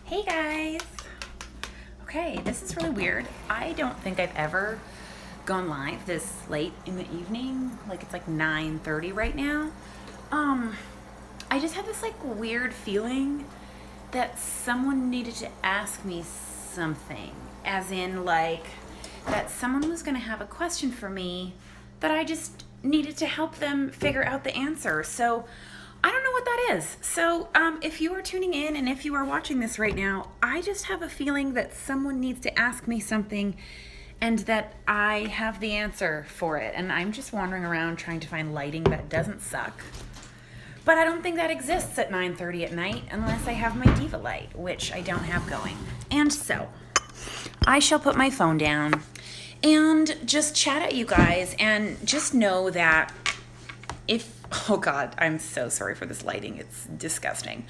Hey guys! Okay, this is really weird. I don't think I've ever gone live this late in the evening. Like it's like 9:30 right now. Um, I just have this like weird feeling that someone needed to ask me something. As in like that someone was gonna have a question for me that I just needed to help them figure out the answer. So I don't know what that is. So, if you are tuning in and if you are watching this right now, I just have a feeling that someone needs to ask me something and that I have the answer for it. And I'm just wandering around trying to find lighting that doesn't suck. But I don't think that exists at 9:30 at night unless I have my Diva light, which I don't have going. And so, I shall put my phone down and just chat at you guys and just know that oh God, I'm so sorry for this lighting. It's disgusting.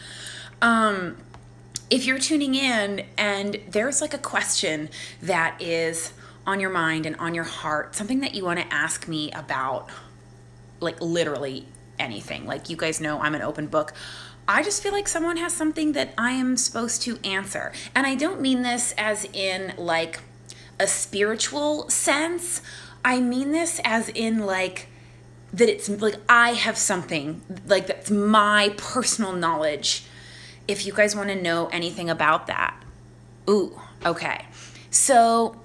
If you're tuning in and there's like a question that is on your mind and on your heart, something that you want to ask me about, like literally anything, like you guys know I'm an open book. I just feel like someone has something that I am supposed to answer. And I don't mean this as in like a spiritual sense. I mean this as in like, that it's like I have something like that's my personal knowledge. If you guys want to know anything about that. Ooh, okay. So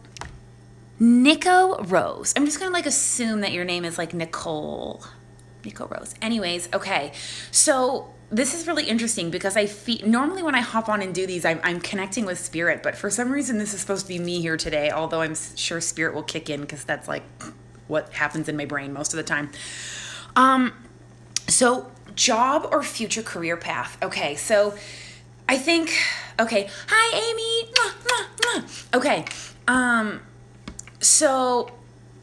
Nico Rose. I'm just gonna like assume that your name is like Nicole Rose. Anyways, okay. So this is really interesting because I feel normally when I hop on and do these, I'm connecting with spirit, but for some reason this is supposed to be me here today, although I'm sure spirit will kick in because that's like what happens in my brain most of the time. So job or future career path. Okay, so I think, okay. Hi, Amy. Mwah, mwah, mwah. Okay. So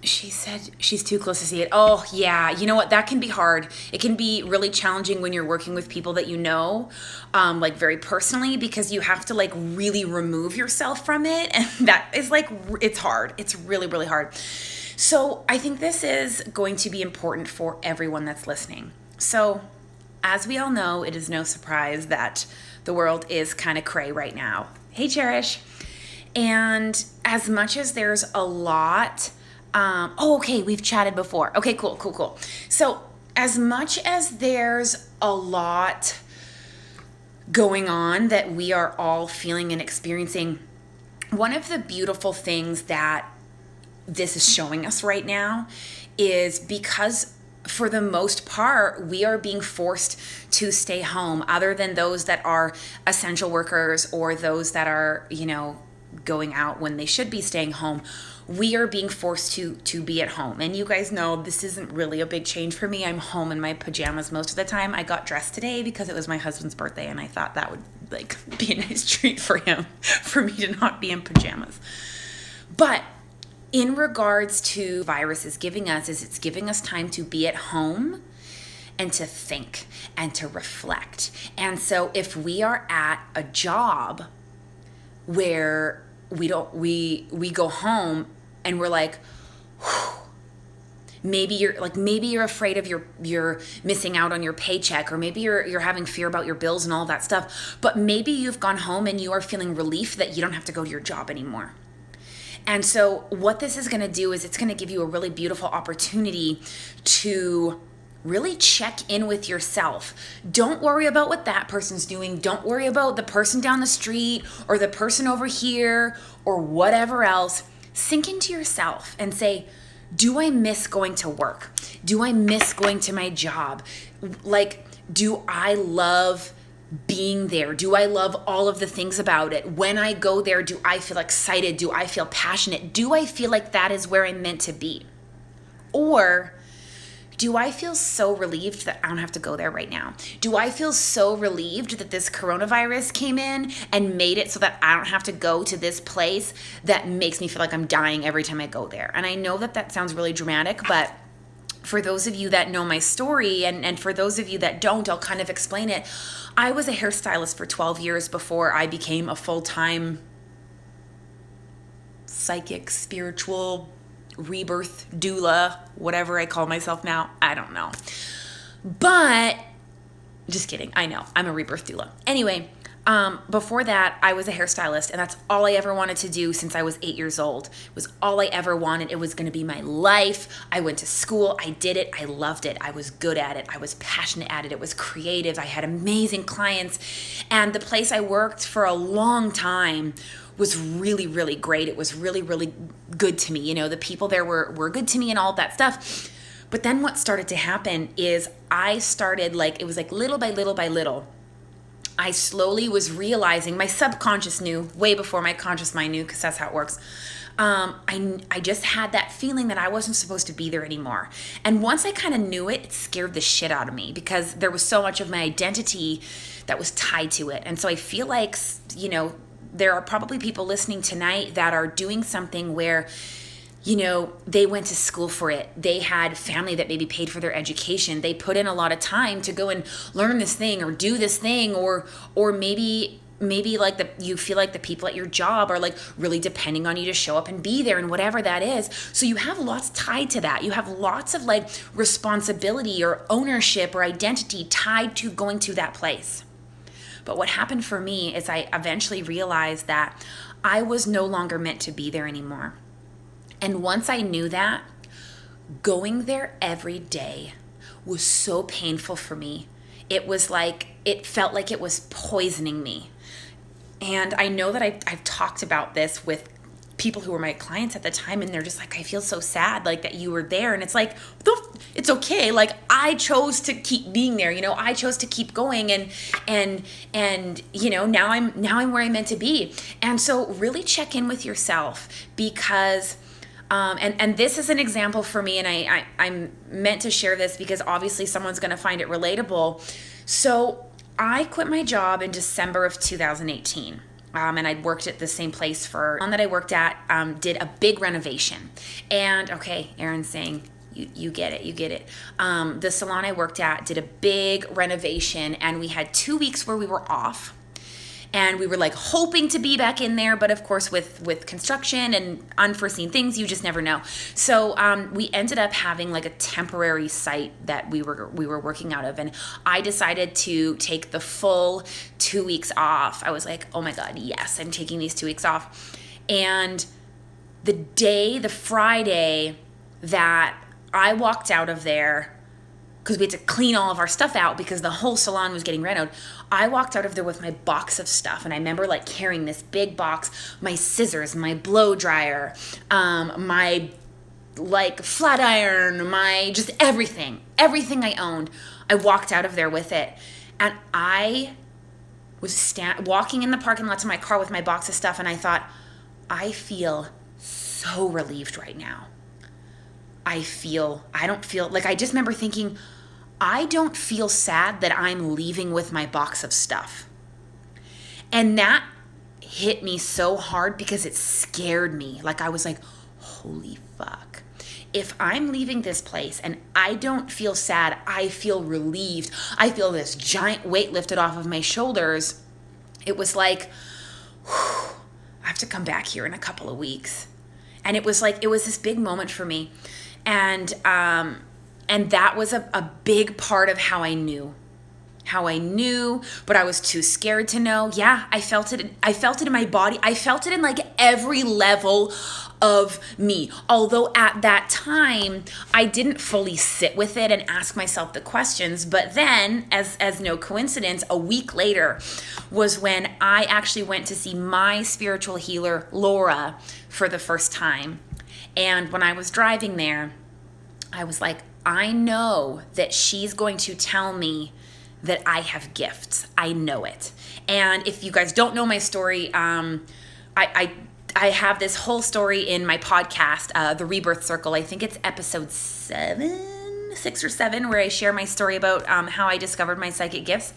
she said she's too close to see it. Oh, yeah. You know what? That can be hard. It can be really challenging when you're working with people that you know, like very personally, because you have to like really remove yourself from it. And that is like, it's hard. It's really, really hard. So I think this is going to be important for everyone that's listening. So as we all know, it is no surprise that the world is kind of cray right now. Hey, Cherish. And as much as there's a lot, okay, we've chatted before. Okay, cool. So as much as there's a lot going on that we are all feeling and experiencing, one of the beautiful things that this is showing us right now is because for the most part, we are being forced to stay home, other than those that are essential workers or those that are, going out when they should be staying home. We are being forced to be at home. And you guys know this isn't really a big change for me. I'm home in my pajamas most of the time. I got dressed today because it was my husband's birthday and I thought that would like be a nice treat for him, for me to not be in pajamas. But in regards to virus is giving us, is it's giving us time to be at home and to think and to reflect. And so if we are at a job where we go home and we're like, whew, maybe you're afraid of you're missing out on your paycheck, or maybe you're having fear about your bills and all that stuff, but maybe you've gone home and you are feeling relief that you don't have to go to your job anymore. And so what this is going to do is it's going to give you a really beautiful opportunity to really check in with yourself. Don't worry about what that person's doing. Don't worry about the person down the street or the person over here or whatever else. Sink into yourself and say, do I miss going to work? Do I miss going to my job? Like, do I love being there? Do I love all of the things about it? When I go there, do I feel excited? Do I feel passionate? Do I feel like that is where I'm meant to be? Or do I feel so relieved that I don't have to go there right now? Do I feel so relieved that this coronavirus came in and made it so that I don't have to go to this place that makes me feel like I'm dying every time I go there? And I know that sounds really dramatic, but for those of you that know my story, and for those of you that don't, I'll kind of explain it. I was a hairstylist for 12 years before I became a full-time psychic, spiritual, rebirth doula, whatever I call myself now. I don't know. But, just kidding. I know. I'm a rebirth doula. Anyway, Before that, I was a hairstylist, and that's all I ever wanted to do since I was 8 years old. It was all I ever wanted. It was going to be my life. I went to school. I did it. I loved it. I was good at it. I was passionate at it. It was creative. I had amazing clients. And the place I worked for a long time was really, really great. It was really, really good to me. You know, the people there were good to me and all of that stuff. But then what started to happen is I started it was like little by little by little, I slowly was realizing, my subconscious knew way before my conscious mind knew, because that's how it works. I just had that feeling that I wasn't supposed to be there anymore. And once I kind of knew it, it scared the shit out of me because there was so much of my identity that was tied to it. And so I feel like, you know, there are probably people listening tonight that are doing something where, you know, they went to school for it. They had family that maybe paid for their education. They put in a lot of time to go and learn this thing or do this thing, or maybe like you feel like the people at your job are like really depending on you to show up and be there and whatever that is. So you have lots tied to that. You have lots of like responsibility or ownership or identity tied to going to that place. But what happened for me is I eventually realized that I was no longer meant to be there anymore. And once I knew that, going there every day was so painful for me. It felt like it was poisoning me. And I know that I've talked about this with people who were my clients at the time, and they're just like, I feel so sad, like that you were there. And it's like, it's okay. Like I chose to keep being there, you know, I chose to keep going and you know, now I'm where I'm meant to be. And so really check in with yourself because and this is an example for me, and I'm meant to share this because obviously someone's going to find it relatable. So I quit my job in December of 2018. And I'd worked at the same place for one that I worked at, did a big renovation. And okay, Erin's saying, you get it. The salon I worked at did a big renovation, and we had 2 weeks where we were off. And we were like hoping to be back in there, but of course with construction and unforeseen things, you just never know. So we ended up having like a temporary site that we were working out of, and I decided to take the full 2 weeks off. I was like, oh my God, yes, I'm taking these 2 weeks off. And the Friday that I walked out of there, because we had to clean all of our stuff out because the whole salon was getting renoed. I walked out of there with my box of stuff, and I remember like carrying this big box, my scissors, my blow dryer, my like flat iron, my just everything I owned. I walked out of there with it, and I was walking in the parking lot to my car with my box of stuff, and I thought, I feel so relieved right now. I don't feel like, I just remember thinking, I don't feel sad that I'm leaving with my box of stuff. And that hit me so hard because it scared me. Like I was like, holy fuck. If I'm leaving this place and I don't feel sad, I feel relieved. I feel this giant weight lifted off of my shoulders. It was like, whew, I have to come back here in a couple of weeks. And it was this big moment for me. And that was a big part of how I knew, but I was too scared to know. Yeah, I felt it in my body. I felt it in like every level of me. Although at that time, I didn't fully sit with it and ask myself the questions. But then, as no coincidence, a week later was when I actually went to see my spiritual healer, Laura, for the first time. And when I was driving there, I was like, I know that she's going to tell me that I have gifts. I know it. And if you guys don't know my story, I have this whole story in my podcast, The Rebirth Circle. I think it's episode 6 or 7, where I share my story about how I discovered my psychic gifts.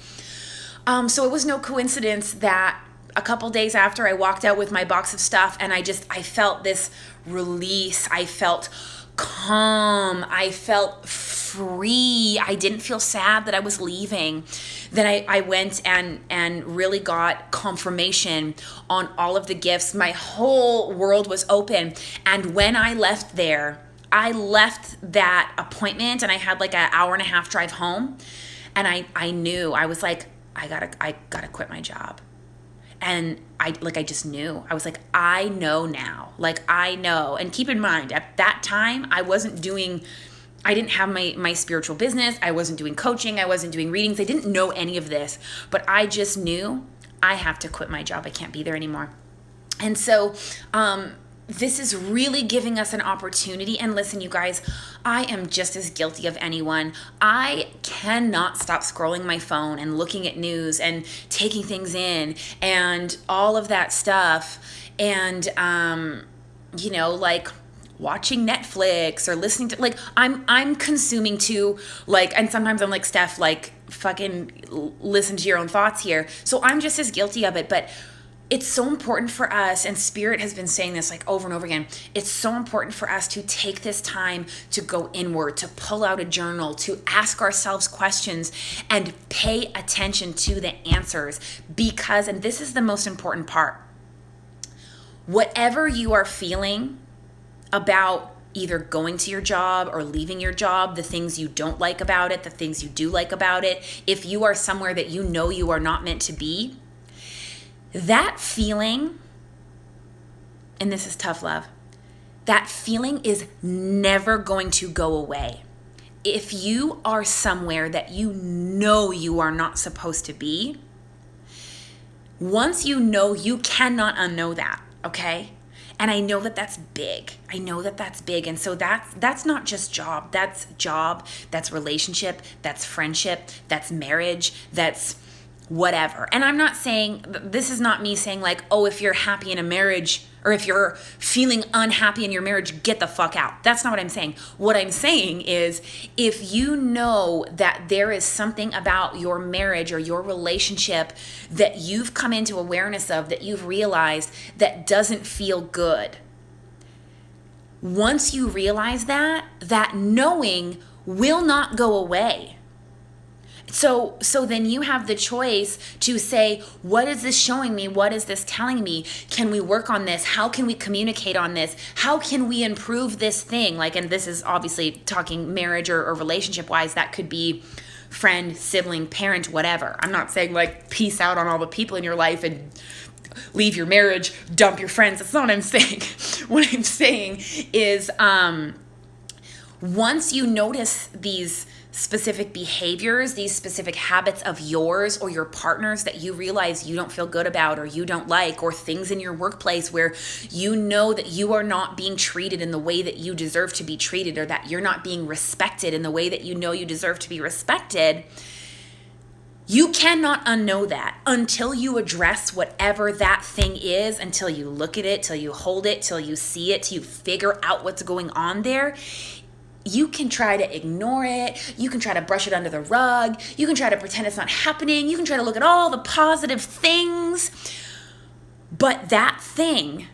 So it was no coincidence that a couple days after I walked out with my box of stuff, and I felt this release. I felt calm. I felt free. I didn't feel sad that I was leaving. Then I went and really got confirmation on all of the gifts. My whole world was open. And when I left there, I left that appointment and I had like an hour and a half drive home. And I knew, I was like, I gotta quit my job. And I just knew. I was like, I know now. Like, I know. And keep in mind, at that time, I didn't have my spiritual business. I wasn't doing coaching. I wasn't doing readings. I didn't know any of this, but I just knew I have to quit my job. I can't be there anymore. And so, this is really giving us an opportunity. And listen, you guys, I am just as guilty of anyone. I cannot stop scrolling my phone and looking at news and taking things in and all of that stuff. And, like watching Netflix or listening to, like, I'm consuming too, like, and sometimes I'm like, Steph, like, fucking listen to your own thoughts here. So I'm just as guilty of it. But it's so important for us, and Spirit has been saying this like over and over again, it's so important for us to take this time to go inward, to pull out a journal, to ask ourselves questions and pay attention to the answers. Because, and this is the most important part, whatever you are feeling about either going to your job or leaving your job, the things you don't like about it, the things you do like about it, if you are somewhere that you know you are not meant to be, that feeling, and this is tough love, that feeling is never going to go away. If you are somewhere that you know you are not supposed to be, once you know, you cannot unknow that, okay? And I know that that's big. I know that that's big. And so that's not just job. That's relationship, that's friendship, that's marriage, that's whatever. And I'm not saying, this is not me saying like, oh, if you're happy in a marriage or if you're feeling unhappy in your marriage, get the fuck out. That's not what I'm saying. What I'm saying is, if you know that there is something about your marriage or your relationship that you've come into awareness of, that you've realized that doesn't feel good, once you realize that knowing will not go away. So then you have the choice to say, what is this showing me? What is this telling me? Can we work on this? How can we communicate on this? How can we improve this thing? Like, and this is obviously talking marriage or relationship wise. That could be friend, sibling, parent, whatever. I'm not saying like peace out on all the people in your life and leave your marriage, dump your friends. That's not what I'm saying. What I'm saying is, once you notice these specific behaviors, these specific habits of yours or your partner's that you realize you don't feel good about or you don't like, or things in your workplace where you know that you are not being treated in the way that you deserve to be treated, or that you're not being respected in the way that you know you deserve to be respected, you cannot unknow that until you address whatever that thing is, until you look at it, till you hold it, till you see it, till you figure out what's going on there. You can try to ignore it. You can try to brush it under the rug. You can try to pretend it's not happening. You can try to look at all the positive things. But that thing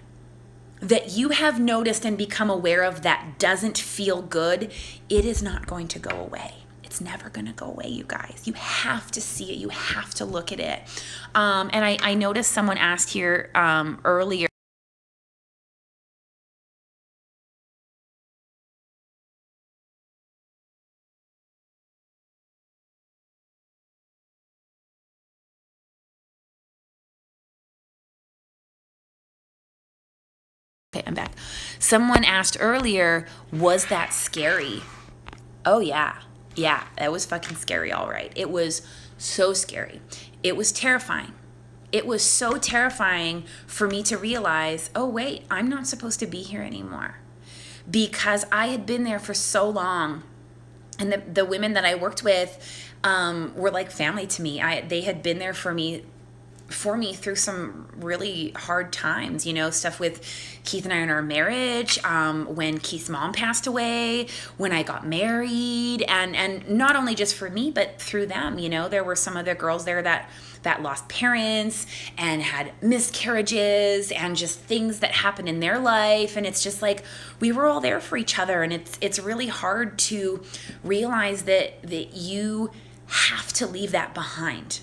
that you have noticed and become aware of that doesn't feel good, it is not going to go away. It's never going to go away, you guys. You have to see it. You have to look at it. And I noticed someone asked here earlier. Okay, I'm back. Someone asked earlier, was that scary? Oh, yeah. Yeah, that was fucking scary, all right. It was so scary. It was terrifying. It was so terrifying for me to realize, oh, wait, I'm not supposed to be here anymore. Because I had been there for so long. And the women that I worked with were like family to me. They had been there for me through some really hard times, stuff with Keith and I in our marriage, when Keith's mom passed away, when I got married, and not only just for me, but through them. There were some other girls there that lost parents and had miscarriages and just things that happened in their life. And it's just like, we were all there for each other. And it's really hard to realize that you have to leave that behind.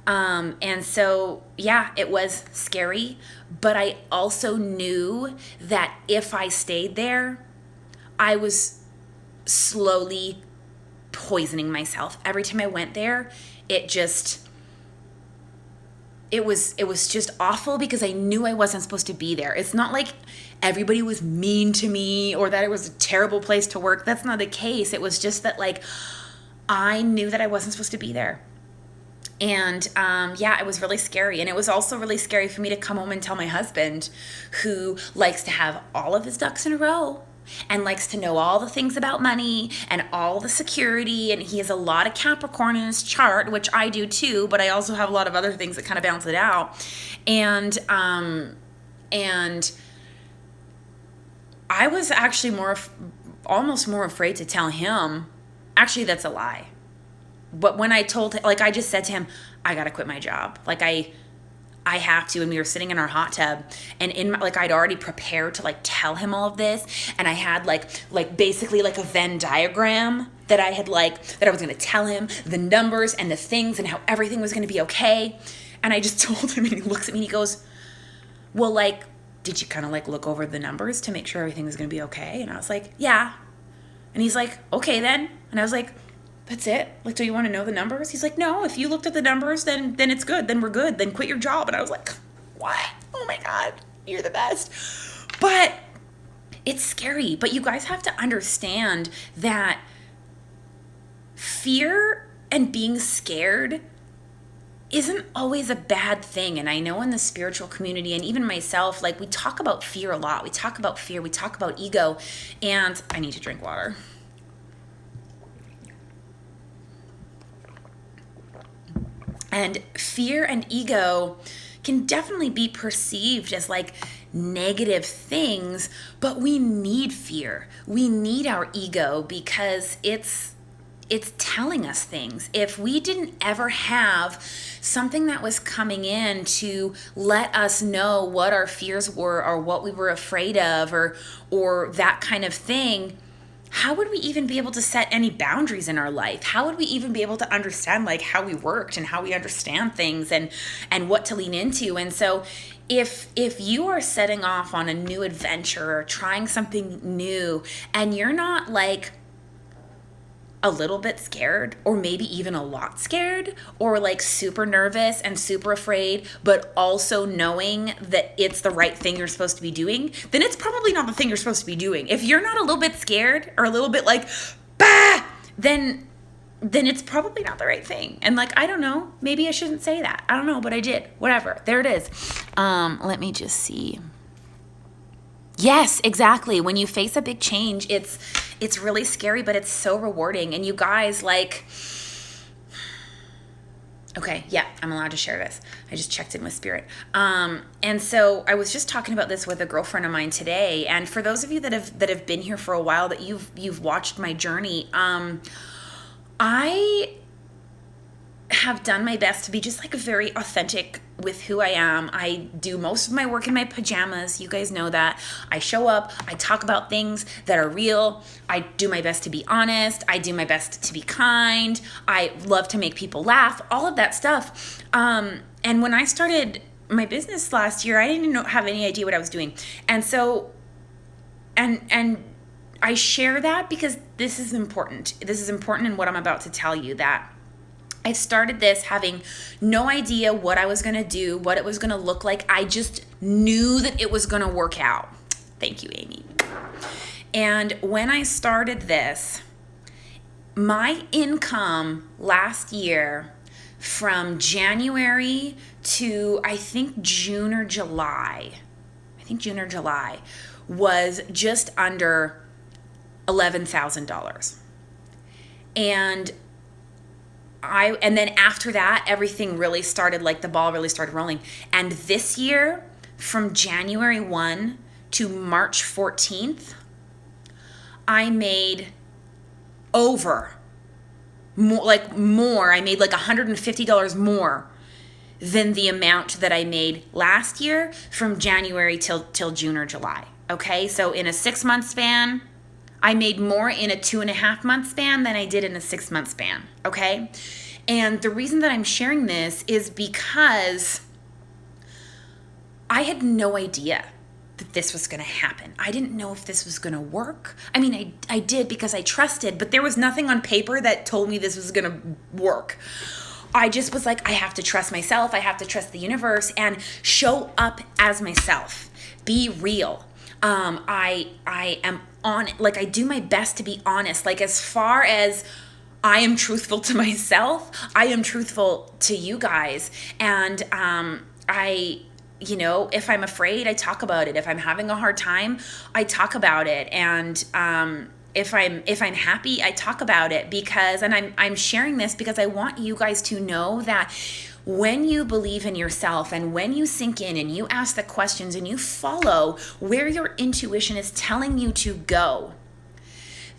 And so, yeah, it was scary, but I also knew that if I stayed there, I was slowly poisoning myself. Every time I went there, it it was just awful because I knew I wasn't supposed to be there. It's not like everybody was mean to me or that it was a terrible place to work. That's not the case. It was just that like I knew that I wasn't supposed to be there. And yeah, it was really scary. And it was also really scary for me to come home and tell my husband, who likes to have all of his ducks in a row and likes to know all the things about money and all the security. And he has a lot of Capricorn in his chart, which I do too, but I also have a lot of other things that kind of balance it out. And I was actually almost more afraid to tell him. Actually, that's a lie. But when I told him, like I just said to him, I got to quit my job. Like I have to. And we were sitting in our hot tub and I'd already prepared to like tell him all of this. And I had like basically like a Venn diagram that I was going to tell him the numbers and the things and how everything was going to be okay. And I just told him, and he looks at me and he goes, well, like, did you kind of like look over the numbers to make sure everything was going to be okay? And I was like, yeah. And he's like, okay then. And I was like, that's it? Like, do you want to know the numbers? He's like, no, if you looked at the numbers, then it's good. Then we're good. Then quit your job. And I was like, what? Oh my God, you're the best. But it's scary. But you guys have to understand that fear and being scared isn't always a bad thing. And I know in the spiritual community and even myself, like we talk about fear a lot. We talk about fear. We talk about ego. And I need to drink water. And fear and ego can definitely be perceived as like negative things, but we need fear. We need our ego because it's telling us things. If we didn't ever have something that was coming in to let us know what our fears were or what we were afraid of or that kind of thing, how would we even be able to set any boundaries in our life? How would we even be able to understand like how we worked and how we understand things and what to lean into? And so if you are setting off on a new adventure or trying something new and you're not like a little bit scared or maybe even a lot scared or like super nervous and super afraid, but also knowing that it's the right thing you're supposed to be doing, then it's probably not the thing you're supposed to be doing. If you're not a little bit scared or a little bit like, bah, then it's probably not the right thing. And like, I don't know, maybe I shouldn't say that. I don't know, but I did. Whatever. There it is. Let me just see. Yes, exactly. When you face a big change, it's really scary, but it's so rewarding. And you guys, like, okay, yeah, I'm allowed to share this. I just checked in with Spirit. And so I was just talking about this with a girlfriend of mine today. And for those of you that have been here for a while, that you've watched my journey, I have done my best to be just like very authentic with who I am. I do most of my work in my pajamas. You guys know that. I show up, I talk about things that are real. I do my best to be honest. I do my best to be kind. I love to make people laugh, all of that stuff. And when I started my business last year, I didn't have any idea what I was doing. And so, and I share that because this is important. This is important in what I'm about to tell you, that I started this having no idea what I was going to do, what it was going to look like. I just knew that it was going to work out. Thank you, Amy. And when I started this, my income last year from January to I think June or July was just under $11,000. And then after that, everything really started, like the ball really started rolling. And this year, from January 1 to March 14th, I made more. I made like $150 more than the amount that I made last year from January till June or July. Okay, so in a 6-month span, I made more in a 2.5-month span than I did in a 6-month span, okay? And the reason that I'm sharing this is because I had no idea that this was going to happen. I didn't know if this was going to work. I mean, I did because I trusted, but there was nothing on paper that told me this was going to work. I just was like, I have to trust myself. I have to trust the universe and show up as myself. Be real. I am on, like, I do my best to be honest. Like, as far as I am truthful to myself, I am truthful to you guys. And if I'm afraid, I talk about it. If I'm having a hard time, I talk about it. And if I'm happy, I talk about it, because, and I'm sharing this because I want you guys to know that when you believe in yourself and when you sink in and you ask the questions and you follow where your intuition is telling you to go,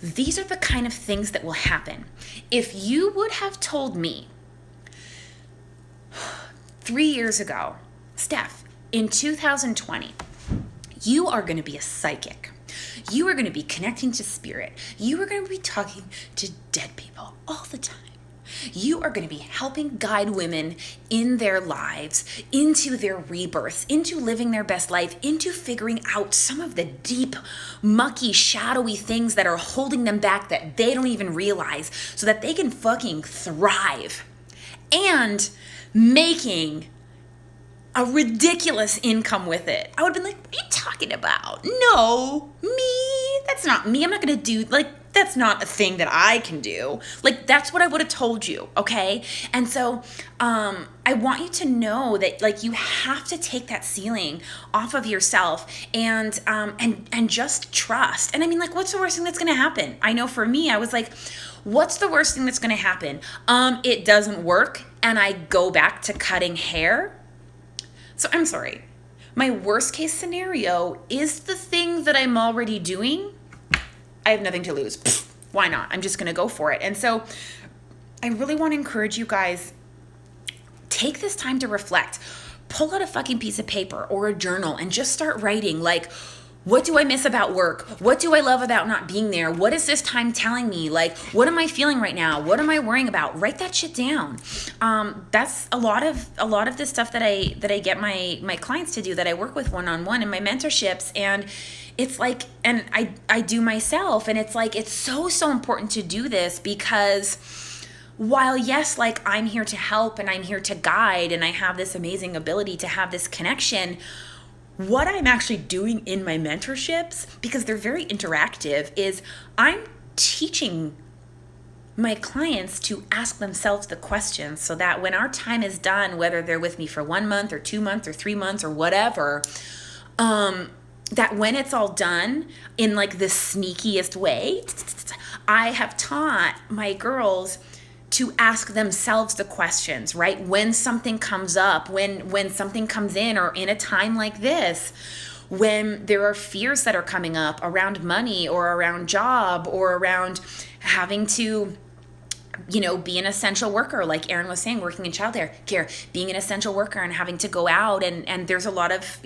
these are the kind of things that will happen. If you would have told me 3 years ago, Steph, in 2020, you are going to be a psychic. You are going to be connecting to spirit. You are going to be talking to dead people all the time. You are going to be helping guide women in their lives, into their rebirths, into living their best life, into figuring out some of the deep, mucky, shadowy things that are holding them back that they don't even realize, so that they can fucking thrive. And making a ridiculous income with it. I would have been like, what are you talking about? No, me? That's not me. I'm not going to do, like, that's not a thing that I can do. Like, that's what I would have told you, okay? And so I want you to know that, like, you have to take that ceiling off of yourself and just trust. And I mean, like, what's the worst thing that's going to happen? I know for me, I was like, what's the worst thing that's going to happen? It doesn't work and I go back to cutting hair. So I'm sorry. My worst case scenario is the thing that I'm already doing. I have nothing to lose. Pfft, why not? I'm just going to go for it. And so I really want to encourage you guys, take this time to reflect. Pull out a fucking piece of paper or a journal and just start writing, like, what do I miss about work? What do I love about not being there? What is this time telling me? Like, what am I feeling right now? What am I worrying about? Write that shit down. That's a lot of the stuff that I get my clients to do, that I work with one-on-one in my mentorships. And it's like, and I do myself, and it's like, it's so important to do this, because while yes, like, I'm here to help and I'm here to guide and I have this amazing ability to have this connection, what I'm actually doing in my mentorships, because they're very interactive, is I'm teaching my clients to ask themselves the questions, so that when our time is done, whether they're with me for 1 month or 2 months or 3 months or whatever, that when it's all done in, like, the sneakiest way, I have taught my girls to ask themselves the questions, right? When something comes up, when something comes in, or in a time like this, when there are fears that are coming up around money or around job or around having to, be an essential worker, like Erin was saying, working in childcare, being an essential worker and having to go out, and there's a lot of,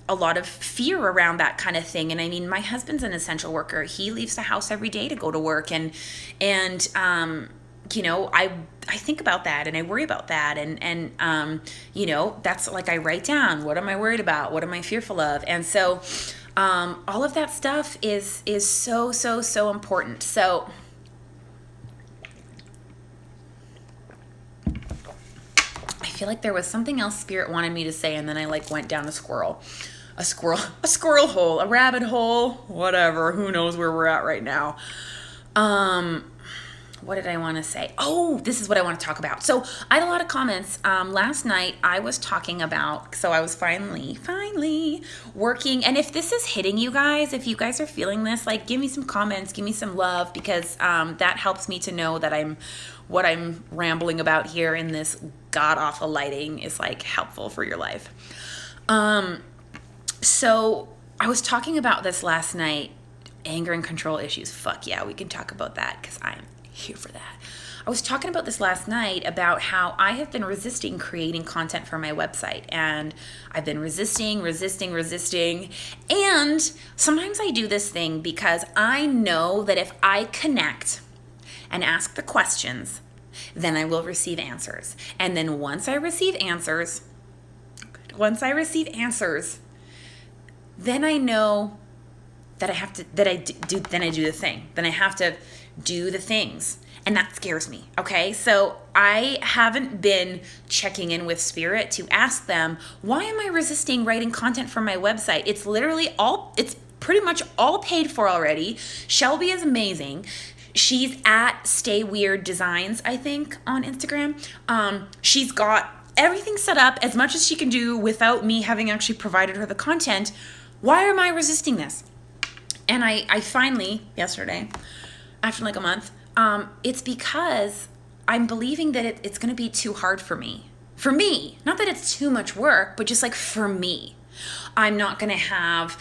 a lot of fear around that kind of thing. And I mean, my husband's an essential worker. He leaves the house every day to go to work. And I think about that and I worry about that. And that's like, I write down, what am I worried about? What am I fearful of? And so all of that stuff is so important. So I feel like there was something else Spirit wanted me to say, and then I went down a squirrel hole, a rabbit hole, whatever. Who knows where we're at right now. What did I want to say? Oh, this is what I want to talk about. So I had a lot of comments. Last night I was talking about, so I was finally working. And if this is hitting you guys, if you guys are feeling this, give me some comments, give me some love, because that helps me to know that what I'm rambling about here in this god-awful lighting is helpful for your life. So I was talking about this last night, anger and control issues. Fuck yeah, we can talk about that, because I'm here for that. I was talking about this last night, about how I have been resisting creating content for my website, and I've been resisting, and sometimes I do this thing because I know that if I connect and ask the questions, then I will receive answers. And then once I receive answers, then I know that I have to, then I do the thing. Then I have to do the things. And that scares me, okay? So I haven't been checking in with Spirit to ask them, why am I resisting writing content for my website? It's pretty much all paid for already. Shelby is amazing. She's at Stay Weird Designs, I think, on Instagram. She's got everything set up as much as she can do without me having actually provided her the content. Why am I resisting this? And I finally, yesterday, after like a month, it's because I'm believing that it's going to be too hard for me. For me, not that it's too much work, but just like for me. I'm not going to have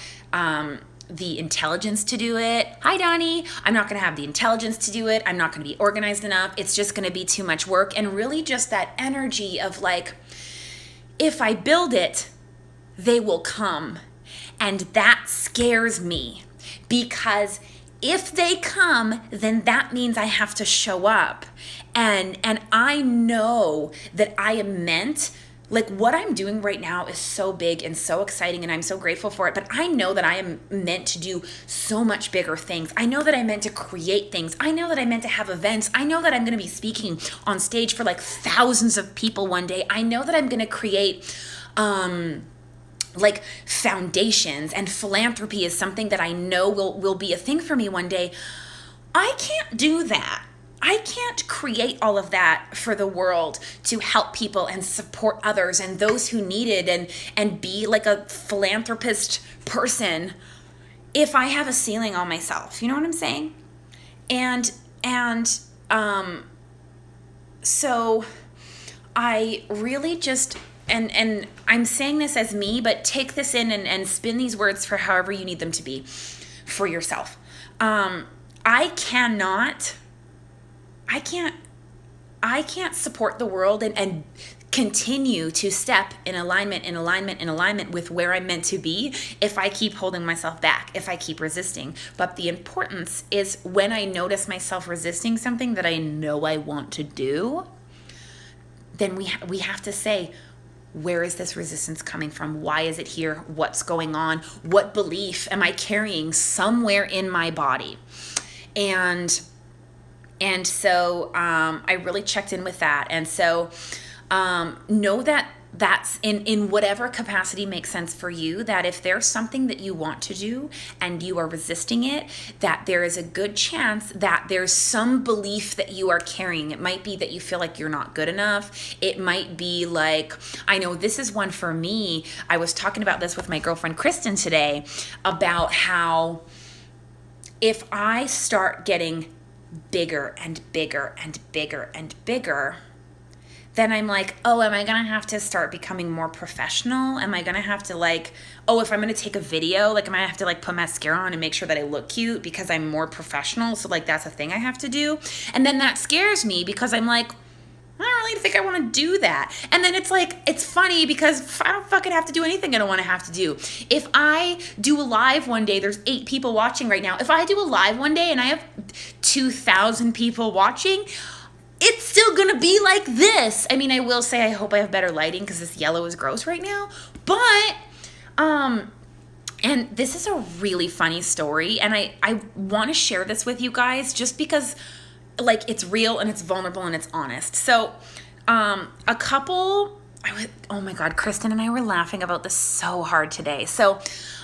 the intelligence to do it. Hi, Donnie. I'm not going to have the intelligence to do it. I'm not going to be organized enough. It's just going to be too much work. And really just that energy of like, if I build it, they will come. And that scares me, because if they come, then that means I have to show up. And I know that I am meant, like what I'm doing right now is so big and so exciting, and I'm so grateful for it. But I know that I am meant to do so much bigger things. I know that I'm meant to create things. I know that I'm meant to have events. I know that I'm going to be speaking on stage for like thousands of people one day. I know that I'm going to create like foundations, and philanthropy is something that I know will be a thing for me one day. I can't do that. I can't create all of that for the world to help people and support others and those who need it and be like a philanthropist person if I have a ceiling on myself. You know what I'm saying? And so I really just, and I'm saying this as me, but take this in and spin these words for however you need them to be for yourself. I can't support the world and continue to step in alignment with where I'm meant to be if I keep holding myself back, if I keep resisting. But the importance is when I notice myself resisting something that I know I want to do, then we have to say, where is this resistance coming from? Why is it here? What's going on? What belief am I carrying somewhere in my body? And so I really checked in with that. And so know that that's in whatever capacity makes sense for you, that if there's something that you want to do and you are resisting it, that there is a good chance that there's some belief that you are carrying. It might be that you feel like you're not good enough. It might be like, I know this is one for me. I was talking about this with my girlfriend Kristen today about how if I start getting bigger and bigger and bigger and bigger, then I'm like, oh, am I going to have to start becoming more professional? Am I going to have to like, oh, if I'm going to take a video, like, am I have to like put mascara on and make sure that I look cute because I'm more professional? So like, that's a thing I have to do. And then that scares me because I'm like, I don't really think I want to do that. And then it's like, it's funny because I don't fucking have to do anything I don't want to have to do. If I do a live one day, there's 8 people watching right now. If I do a live one day and I have 2,000 people watching, it's still going to be like this. I mean, I will say I hope I have better lighting because this yellow is gross right now. But, and this is a really funny story. And I want to share this with you guys just because, like, it's real and it's vulnerable and it's honest. So, oh my God, Kristen and I were laughing about this so hard today. So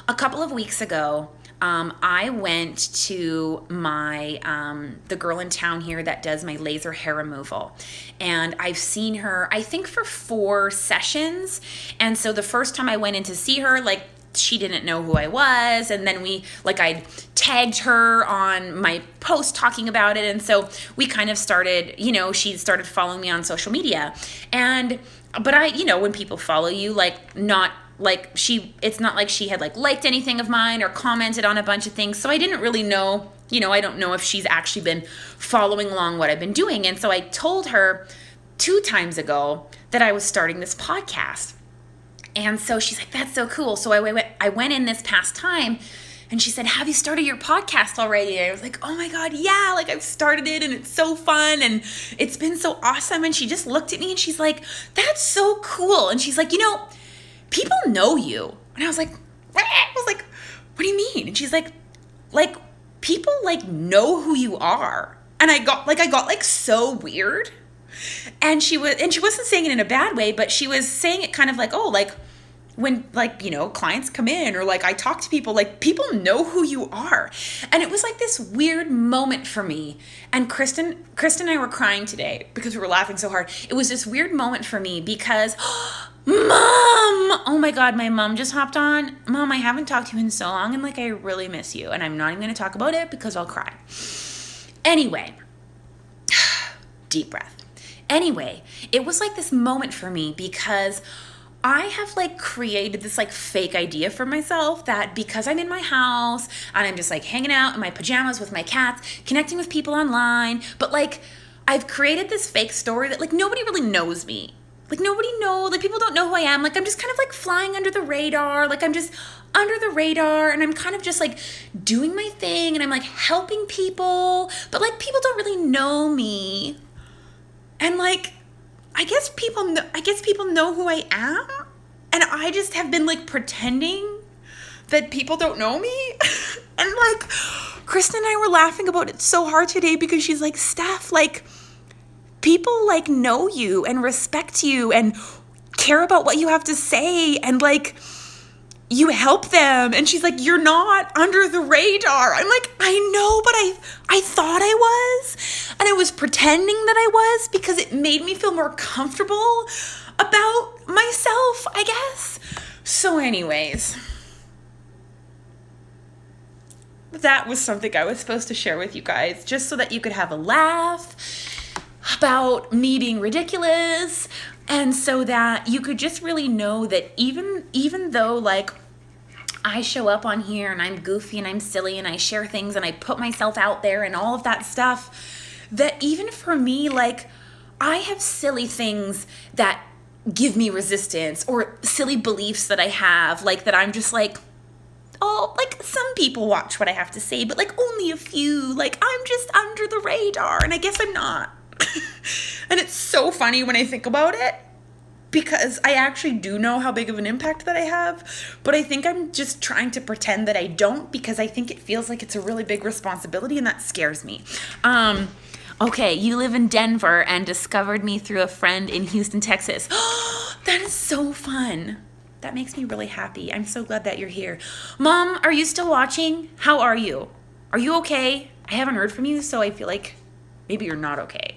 a couple of weeks ago, I went to my, the girl in town here that does my laser hair removal. And I've seen her, I think for 4 sessions. And so the first time I went in to see her, like, she didn't know who I was. And then I tagged her on my post talking about it. And so we kind of started, she started following me on social media. But when people follow you, it's not like she had liked anything of mine or commented on a bunch of things. So I didn't really know, I don't know if she's actually been following along what I've been doing. And so I told her 2 times ago that I was starting this podcast. And so she's like, that's so cool. So I went in this past time and she said, have you started your podcast already? And I was like, oh my God, yeah, I've started it and it's so fun and it's been so awesome. And she just looked at me and she's like, that's so cool. And she's like, people know you. And I was like, what do you mean? And she's like, people know who you are. And I got like so weird. And she wasn't saying it in a bad way, but she was saying it kind of like, oh, like when like, you know, clients come in or like I talk to people, like people know who you are. And it was like this weird moment for me. And Kristen and I were crying today because we were laughing so hard. It was this weird moment for me because Mom! Oh my God, my mom just hopped on. Mom, I haven't talked to you in so long and like I really miss you. And I'm not even going to talk about it because I'll cry. Anyway, deep breath. Anyway, it was like this moment for me because I have like created this like fake idea for myself that because I'm in my house and I'm just like hanging out in my pajamas with my cats, connecting with people online, but like I've created this fake story that like nobody really knows me. Like like people don't know who I am. Like I'm just kind of like flying under the radar. Like I'm just under the radar and I'm kind of just like doing my thing and I'm like helping people, but like people don't really know me. And like I guess people know who I am, and I just have been like pretending that people don't know me. And like Kristen and I were laughing about it so hard today because she's like, Steph, like people like know you and respect you and care about what you have to say and like you help them. And she's like, you're not under the radar. I'm like, I know, but I thought I was. And I was pretending that I was because it made me feel more comfortable about myself, I guess. So anyways, that was something I was supposed to share with you guys just so that you could have a laugh about me being ridiculous, and so that you could just really know that even though like I show up on here and I'm goofy and I'm silly and I share things and I put myself out there and all of that stuff, that even for me, like I have silly things that give me resistance or silly beliefs that I have, like that I'm just like, oh, like some people watch what I have to say, but like only a few, like I'm just under the radar, and I guess I'm not. And it's so funny when I think about it because I actually do know how big of an impact that I have, but I think I'm just trying to pretend that I don't because I think it feels like it's a really big responsibility and that scares me. Okay, you live in Denver and discovered me through a friend in Houston, Texas. That is so fun. That makes me really happy. I'm so glad that you're here. Mom, are you still watching? How are you? Are you okay? I haven't heard from you, so I feel like maybe you're not okay.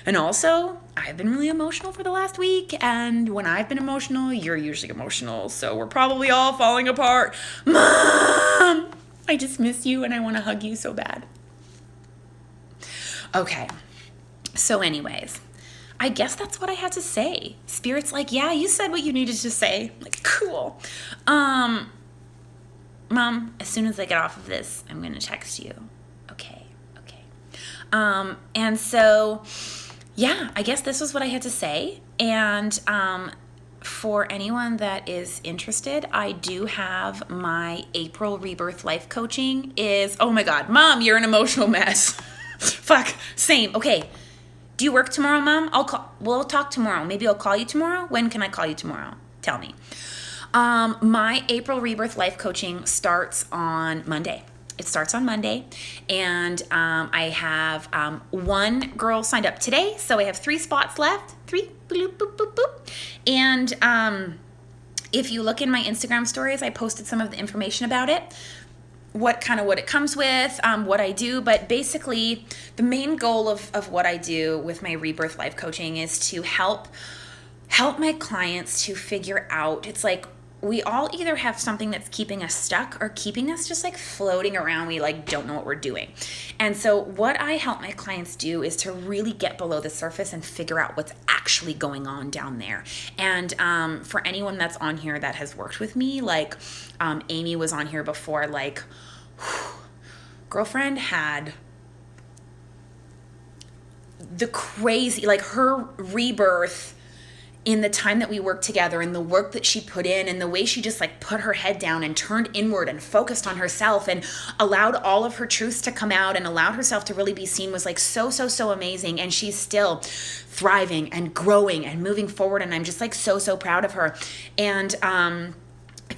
And also, I've been really emotional for the last week, and when I've been emotional, you're usually emotional, so we're probably all falling apart. Mom! I just miss you, and I want to hug you so bad. Okay, so anyways, I guess that's what I had to say. Spirit's like, yeah, you said what you needed to say. I'm like, cool. Mom, as soon as I get off of this, I'm going to text you. Okay. And so, yeah, I guess this was what I had to say. And for anyone that is interested, I do have my April Rebirth Life Coaching oh my God, Mom, you're an emotional mess. Fuck, same. Okay. Do you work tomorrow, Mom? We'll talk tomorrow. Maybe I'll call you tomorrow. When can I call you tomorrow? Tell me. My April Rebirth Life Coaching starts on Monday. It starts on Monday, and I have one girl signed up today, so I have 3 spots left. 3, boop, boop, boop, boop. And if you look in my Instagram stories, I posted some of the information about it, what it comes with, what I do. But basically, the main goal of what I do with my Rebirth Life Coaching is to help my clients to figure out, it's like, we all either have something that's keeping us stuck or keeping us just like floating around. We like don't know what we're doing. And so what I help my clients do is to really get below the surface and figure out what's actually going on down there. And for anyone that's on here that has worked with me, like Amy was on here before, like girlfriend had the crazy, like her rebirth in the time that we worked together and the work that she put in and the way she just like put her head down and turned inward and focused on herself and allowed all of her truths to come out and allowed herself to really be seen was like so amazing. And she's still thriving and growing and moving forward. And I'm just like so proud of her. And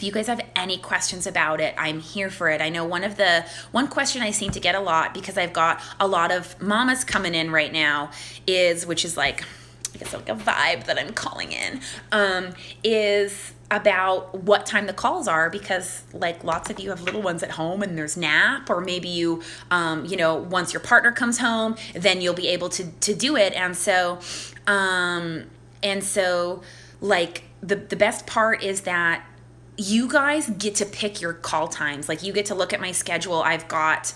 If you guys have any questions about it, I'm here for it. I know one question I seem to get a lot, because I've got a lot of mamas coming in right now, which is like, I guess like a vibe that I'm calling in, is about what time the calls are, because like lots of you have little ones at home and there's nap, or maybe you, once your partner comes home, then you'll be able to do it. And so like the best part is that you guys get to pick your call times. Like you get to look at my schedule. I've got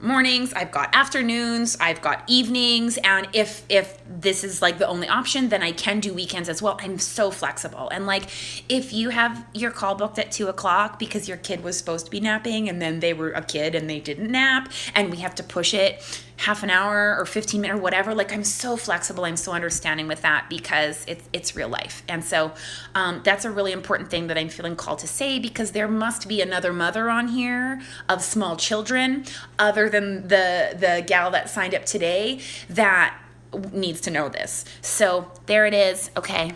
mornings, I've got afternoons, I've got evenings, and if this is like the only option, then I can do weekends as well. I'm so flexible. And like if you have your call booked at 2:00 because your kid was supposed to be napping and then they were a kid and they didn't nap, and we have to push it half an hour or 15 minutes or whatever, like I'm so flexible, I'm so understanding with that, because it's real life. And so that's a really important thing that I'm feeling called to say, because there must be another mother on here of small children other than the gal that signed up today that needs to know this. So there it is. Okay.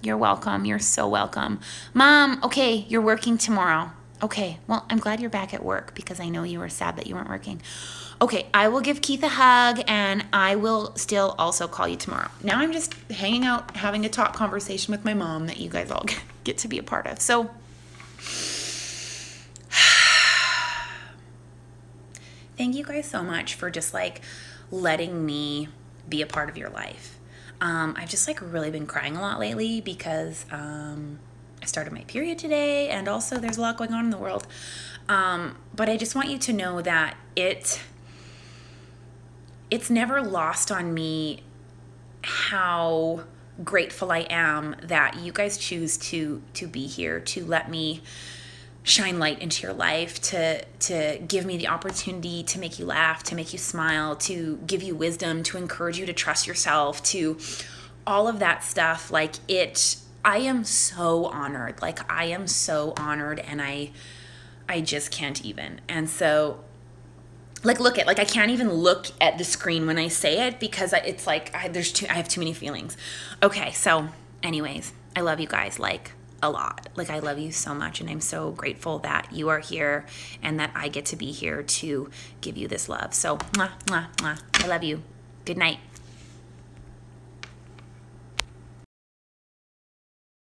You're welcome. You're so welcome. Mom, okay, you're working tomorrow. Okay, well, I'm glad you're back at work, because I know you were sad that you weren't working. Okay, I will give Keith a hug, and I will still also call you tomorrow. Now I'm just hanging out, having a talk conversation with my mom that you guys all get to be a part of. So thank you guys so much for just like letting me be a part of your life. I've just like really been crying a lot lately, because I started my period today, and also there's a lot going on in the world. But I just want you to know that it's never lost on me how grateful I am that you guys choose to be here, to let me shine light into your life, to give me the opportunity to make you laugh, to make you smile, to give you wisdom, to encourage you to trust yourself, to all of that stuff. Like I am so honored. Like I am so honored, and I just can't even. And so like I can't even look at the screen when I say it, because it's like I have too many feelings. Okay, so anyways, I love you guys like a lot. Like I love you so much, and I'm so grateful that you are here and that I get to be here to give you this love. So mwah, mwah, mwah. I love you. Good night.